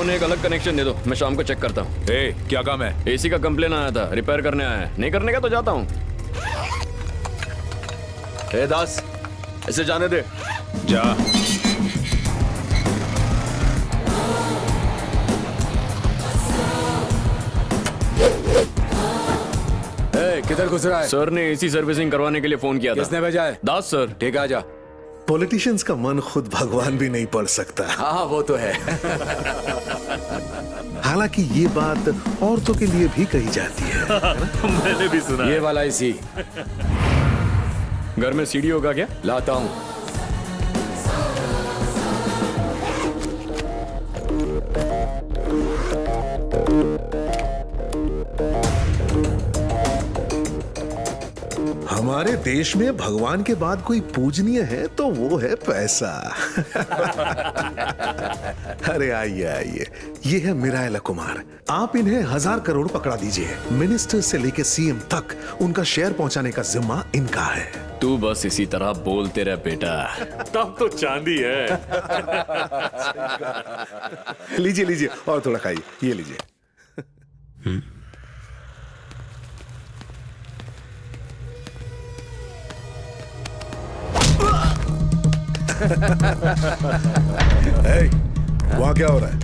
Phone एक अलग connection दे दो, मैं शाम को चेक करता हूँ। ए, क्या काम है? एसी का कंप्लेन आया था, रिपेयर करने आया है। नहीं करने का तो जाता हूँ। ए दास, इसे जाने दे। जा। किधर घुस रहा है? सर ने एसी सर्विसिंग करवाने के लिए फोन किया था। किसने भेजा है? दास सर। ठीक है, आजा। पॉलिटिशियंस का मन खुद भगवान भी नहीं पढ़ सकता। हाँ, वो तो है। हालांकि ये बात औरतों के लिए भी कही जाती है। मैंने भी सुना। ये वाला इसी घर में सीडी होगा क्या? लाता हूँ। हमारे देश में भगवान के बाद कोई पूजनीय है तो वो है पैसा। अरे आइए आइए, ये है मिरायला कुमार। आप इन्हें 1000 करोड़ पकड़ा दीजिए। मिनिस्टर से लेके सीएम तक उनका शेयर पहुंचाने का जिम्मा इनका है। तू बस इसी तरह बोलते रह बेटा। तब तो चांदी है। लीजिए लीजिए और थोड़ा खाइए, ये लीजिए। वहां क्या हो रहा है?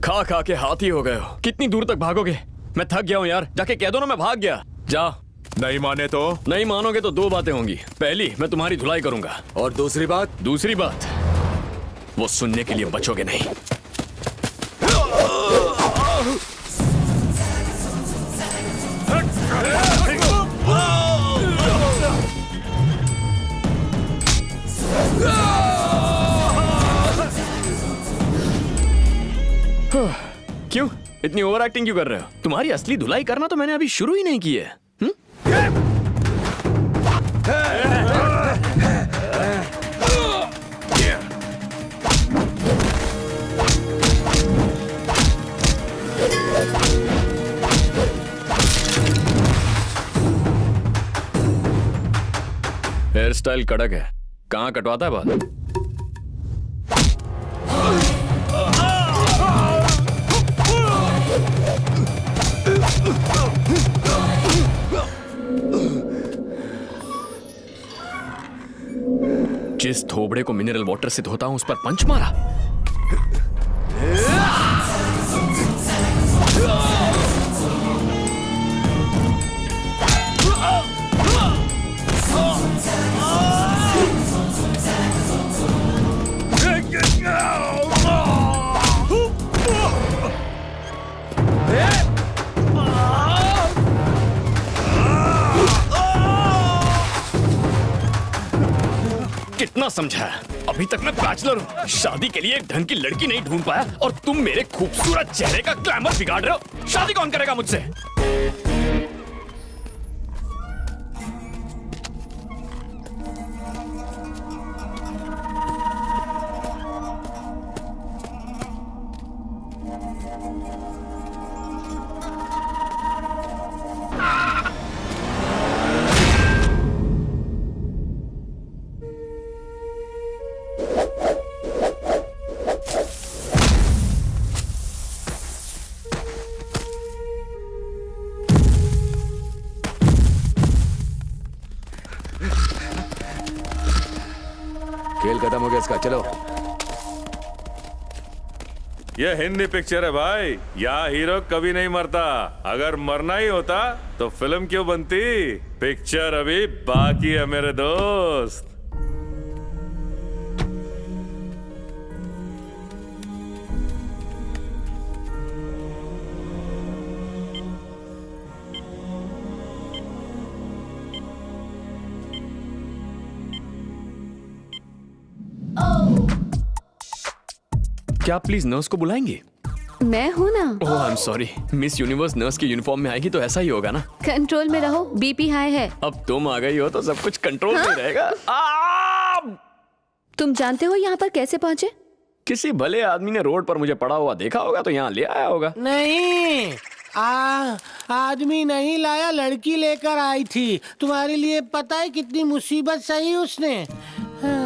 खा खा के हाथी हो गए हो। कितनी दूर तक भागोगे? मैं थक गया हूँ यार। जाके कह दो ना मैं भाग गया। जा। नहीं माने तो? नहीं मानोगे तो दो बातें होंगी। पहली, मैं तुम्हारी धुलाई करूंगा। और दूसरी बात? दूसरी बात, वो सुनने के लिए बचोगे नहीं। क्यों इतनी ओवर एक्टिंग क्यों कर रहे हो? तुम्हारी असली धुलाई करना तो मैंने अभी शुरू ही नहीं की है। हेयर स्टाइल कड़क है। कहाँ कटवाता है बाल? जिस थोबड़े को मिनरल वाटर से धोता हूं उस पर पंच मारा। कितना समझा? अभी तक मैं बैचलर हूँ। शादी के लिए एक ढंग की लड़की नहीं ढूंढ पाया और तुम मेरे खूबसूरत चेहरे का ग्लैमर बिगाड़ रहे हो। शादी कौन करेगा मुझसे? खेल खत्म हो गया इसका, चलो। ये हिंदी पिक्चर है भाई, यहाँ हीरो कभी नहीं मरता। अगर मरना ही होता तो फिल्म क्यों बनती? पिक्चर अभी बाकी है मेरे दोस्त। क्या आप प्लीज नर्स को बुलाएंगे? मैं हूँ ना। Oh I am sorry, miss universe nurse की यूनिफॉर्म में आएगी तो ऐसा ही होगा ना। कंट्रोल में रहो, बीपी हाई है। अब तुम आ गई हो तो सब कुछ कंट्रोल में रहेगा। तुम जानते हो यहाँ पर कैसे पहुँचे? किसी भले आदमी ने रोड पर मुझे पड़ा हुआ देखा होगा तो यहाँ ले आया होगा। नहीं, आदमी नहीं लाया, लड़की लेकर आई थी। तुम्हारे लिए पता है कितनी मुसीबत सही उसने। हाँ।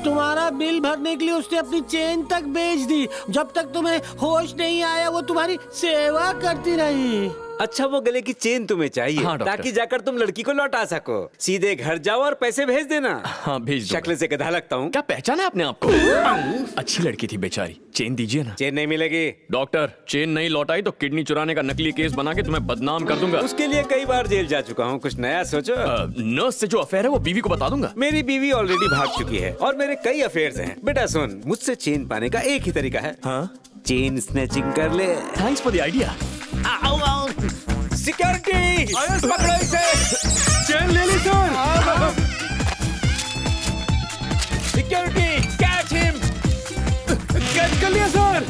तुम्हारा बिल भरने के लिए उसने अपनी चेन तक बेच दी। जब तक तुम्हें होश नहीं आया वो तुम्हारी सेवा करती रही। अच्छा, वो गले की चेन तुम्हें चाहिए हाँ, डॉक्टर। ताकि जाकर तुम लड़की को लौटा सको। सीधे घर जाओ और पैसे भेज देना। हाँ भेज दो। शक्ल से गधा लगता हूँ। क्या पहचाना आपने आपको? अच्छी लड़की थी बेचारी। चेन दीजिए ना। चेन नहीं मिलेगी। डॉक्टर, चेन नहीं लौटाई तो किडनी चुराने का नकली केस बना के तुम्हें बदनाम कर दूंगा। उसके लिए कई बार जेल जा चुका हूँ, कुछ नया सोचो। नर्स से जो अफेयर है वो बीवी को बता दूंगा। मेरी बीवी ऑलरेडी भाग चुकी है और मेरे कई अफेयर्स हैं। बेटा सुन, मुझसे चेन पाने का एक ही तरीका है। हाँ? चेन स्नैचिंग कर ले। Thanks for the idea. Security, पकड़ो इसे। चेन ले ली sir. Security, catch him. Catch कर लिया सर।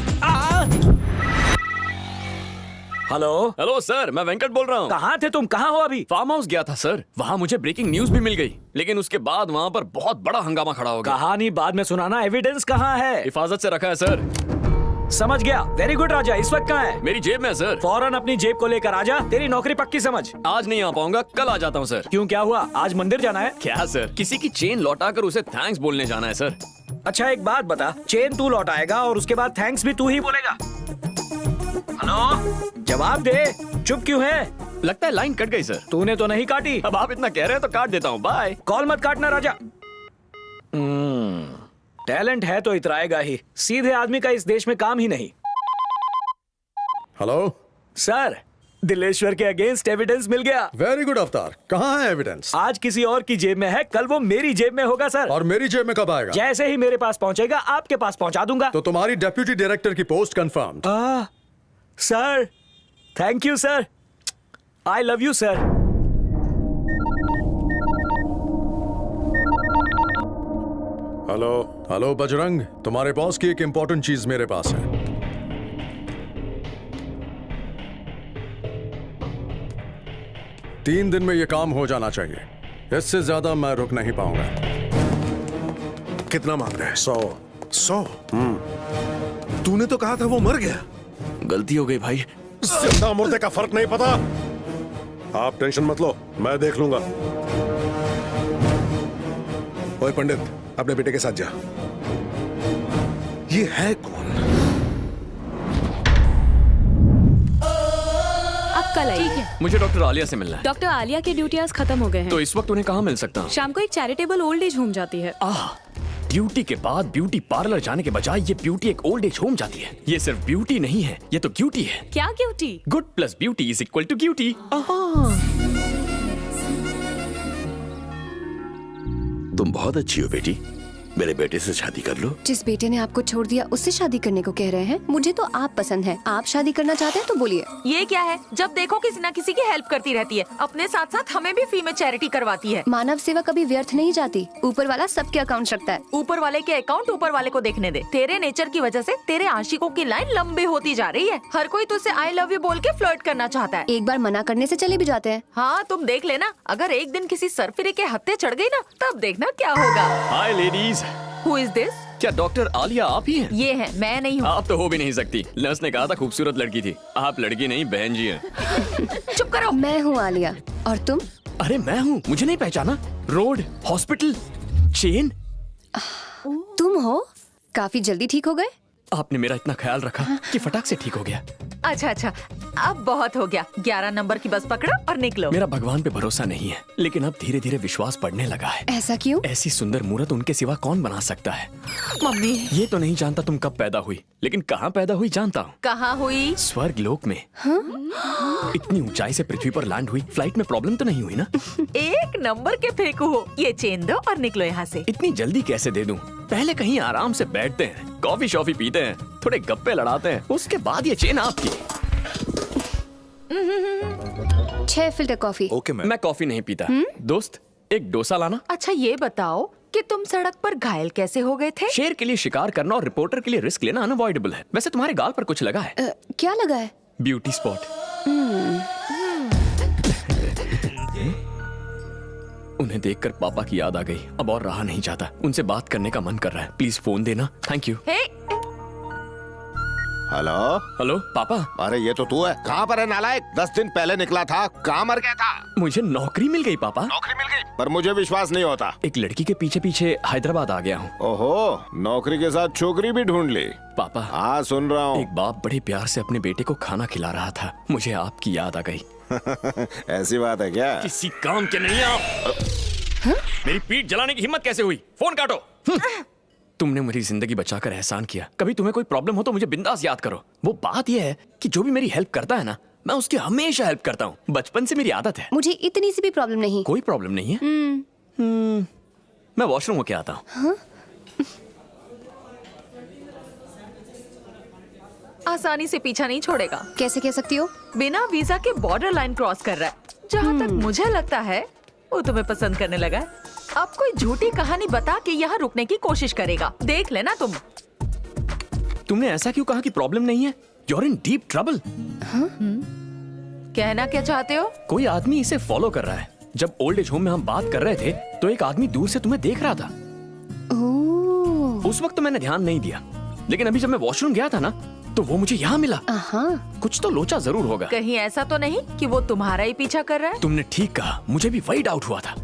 हेलो हेलो सर, मैं वेंकट बोल रहा हूँ। कहाँ थे तुम? कहाँ हो अभी? फार्म हाउस गया था सर, वहाँ मुझे ब्रेकिंग न्यूज भी मिल गई, लेकिन उसके बाद वहाँ पर बहुत बड़ा हंगामा खड़ा हो गया। कहानी बाद में सुनाना, एविडेंस कहाँ है? हिफाजत से रखा है सर। समझ गया, वेरी गुड राजा। इस वक्त कहाँ है? मेरी जेब में है सर। फौरन अपनी जेब को लेकर आजा, तेरी नौकरी पक्की समझ। आज नहीं आ पाऊंगा, कल आ जाता हूँ सर। क्यों, क्या हुआ? आज मंदिर जाना है? क्या सर, किसी की चेन लौटा कर उसे थैंक्स बोलने जाना है सर। अच्छा एक बात बता, चेन तू लौटाएगा और उसके बाद थैंक्स भी तू ही बोलेगा? हेलो, जवाब दे, चुप क्यों है? लगता है लाइन कट गई सर। तूने तो नहीं काटी। अब आप इतना कह रहे हैं तो काट देता हूँ, बाय। कॉल मत काटना राजा। टैलेंट है तो इतराएगा ही, सीधे आदमी का इस देश में काम ही नहीं। हेलो सर, दिलेश्वर के अगेंस्ट एविडेंस मिल गया। वेरी गुड अवतार, कहाँ है एविडेंस? आज किसी और की जेब में है, कल वो मेरी जेब में होगा सर। और मेरी जेब में कब आएगा? जैसे ही मेरे पास पहुंचेगा आपके पास पहुंचा दूंगा। तो तुम्हारी डेप्यूटी डायरेक्टर की post confirmed. Sir, thank you sir, I love you sir. Hello hello Bajrang, तुम्हारे बॉस की एक इंपॉर्टेंट चीज मेरे पास है। तीन दिन में ये काम हो जाना चाहिए, इससे ज्यादा मैं रुक नहीं पाऊंगा। कितना मांग रहे हैं? 100? तूने तो कहा था वो मर गया। गलती हो गई भाई। जिंदा मुर्दे का फर्क नहीं पता। आप टेंशन मत लो, मैं देख लूंगा। ओए पंडित, अपने बेटे के साथ जा। ये है कौन? अब कल आइए। मुझे डॉक्टर आलिया से मिलना है। डॉक्टर आलिया के ड्यूटी आज खत्म हो गए हैं। तो इस वक्त उन्हें कहाँ मिल सकता हूँ? शाम को एक चैरिटेबल ओल्ड एज होम जाती है। ड्यूटी के बाद ब्यूटी पार्लर जाने के बजाय ये ब्यूटी एक ओल्ड एज होम जाती है। ये सिर्फ ब्यूटी नहीं है, ये तो क्यूटी है। क्या cutie? Good plus beauty is equal to cutie. तुम बहुत अच्छी हो बेटी, मेरे बेटे से शादी कर लो। जिस बेटे ने आपको छोड़ दिया उससे शादी करने को कह रहे हैं? मुझे तो आप पसंद है। आप शादी करना चाहते हैं तो बोलिए। ये क्या है? जब देखो किसी न किसी की हेल्प करती रहती है, अपने साथ साथ हमें भी फ्री में चैरिटी करवाती है। मानव सेवा कभी व्यर्थ नहीं जाती। ऊपर वाला सबके अकाउंट रखता है। ऊपर वाले के अकाउंट ऊपर वाले को देखने दे। तेरे नेचर की वजह से तेरे आशिकों की लाइन लंबी होती जा रही है। हर कोई तुझसे आई लव यू बोल के फ्लर्ट करना चाहता है। एक बार मना करने से चले भी जाते हैं। हाँ, तुम देख लेना, अगर एक दिन किसी सरफिरे के हत्थे चढ़ गई ना, तब देखना क्या होगा। हाय लेडीज। Who is this? क्या डॉक्टर आलिया आप ही हैं? ये है, मैं नहीं हूँ। आप तो हो भी नहीं सकती। नर्स ने कहा था खूबसूरत लड़की थी। आप लड़की नहीं बहन जी हैं। चुप करो। मैं हूँ आलिया। और तुम? अरे मैं हूँ, मुझे नहीं पहचाना? Road, hospital, chain. तुम हो? काफी जल्दी ठीक हो गए। आपने मेरा इतना ख्याल रखा कि फटाक से ठीक हो गया। अच्छा अच्छा, अब बहुत हो गया। 11 नंबर की बस पकड़ो और निकलो। मेरा भगवान पे भरोसा नहीं है, लेकिन अब धीरे धीरे विश्वास बढ़ने लगा है। ऐसा क्यों? ऐसी सुंदर मूरत उनके सिवा कौन बना सकता है? मम्मी, ये तो नहीं जानता तुम कब पैदा हुई, लेकिन कहाँ पैदा हुई जानता हूँ। कहाँ हुई? स्वर्ग लोक में। इतनी ऊंचाई से पृथ्वी पर लैंड हुई, फ्लाइट में प्रॉब्लम तो नहीं हुई ना? 1 नंबर के फेंकू हो। ये चेन दो और निकलो यहाँ से। इतनी जल्दी कैसे दे दूं? पहले कहीं आराम से बैठते हैं, कॉफी शॉफी पीते हैं, थोड़े गप्पे लड़ाते हैं, उसके बाद ये चेन आपकी। 6 फिल्टर कॉफी। ओके मैं कॉफी नहीं पीता। दोस्त, एक डोसा लाना। अच्छा ये बताओ कि तुम सड़क पर घायल कैसे हो गए थे? शेर के लिए शिकार करना और रिपोर्टर के लिए रिस्क लेना अनअवॉइडेबल है। वैसे तुम्हारे गाल पर कुछ लगा है? क्या लगा है? Beauty spot. उन्हें देखकर पापा की याद आ गई। अब और रहा नहीं जाता, उनसे बात करने का मन कर रहा है। प्लीज फोन देना। Thank you. Hey, hello hello papa. अरे ये तो तू है। कहाँ पर है नालायक? 10 दिन पहले निकला था, कहाँ मर गया था? मुझे नौकरी मिल गई पापा। नौकरी मिल गई? पर मुझे विश्वास नहीं होता। एक लड़की के पीछे पीछे हैदराबाद आ गया हूँ। ओहो, नौकरी के साथ छोकरी भी ढूंढ ली? पापा, हाँ सुन रहा हूँ। एक बाप बड़े प्यार से अपने बेटे को खाना खिला रहा था, मुझे आपकी याद आ गई। ऐसी बात है क्या? किसी काम के नहीं आप। मेरी पीठ जलाने की हिम्मत कैसे हुई? फोन काटो। तुमने मेरी जिंदगी बचाकर एहसान किया। कभी तुम्हें कोई प्रॉब्लम हो तो मुझे बिंदास याद करो। वो बात यह है कि जो भी मेरी हेल्प करता है ना, मैं उसकी हमेशा हेल्प करता हूँ। बचपन से मेरी आदत है। मुझे इतनी सी भी प्रॉब्लम नहीं। कोई प्रॉब्लम नहीं है। मैं वॉशरूम होके आता हूँ। आसानी से पीछा नहीं छोड़ेगा। कैसे कह सकती हो? बिना वीजा के बॉर्डर लाइन क्रॉस कर रहा है। जहाँ तक मुझे लगता है वो तुम्हें पसंद करने लगा है। अब कोई झूठी कहानी बता के यहाँ रुकने की कोशिश करेगा। देख लेना तुम। तुमने ऐसा क्यों कहा कि प्रॉब्लम नहीं है? You're in deep trouble। कहना क्या चाहते हो? कोई आदमी इसे फॉलो कर रहा है। जब ओल्ड एज होम में हम बात कर रहे थे तो एक आदमी दूर से तुम्हें देख रहा था। उस वक्त तो मैंने ध्यान नहीं दिया, लेकिन अभी जब मैं वॉशरूम गया था ना, तो वो मुझे यहाँ मिला। कुछ तो लोचा जरूर होगा। कहीं ऐसा तो नहीं कि वो तुम्हारा ही पीछा कर रहा है? तुमने ठीक कहा, मुझे भी वही डाउट हुआ था।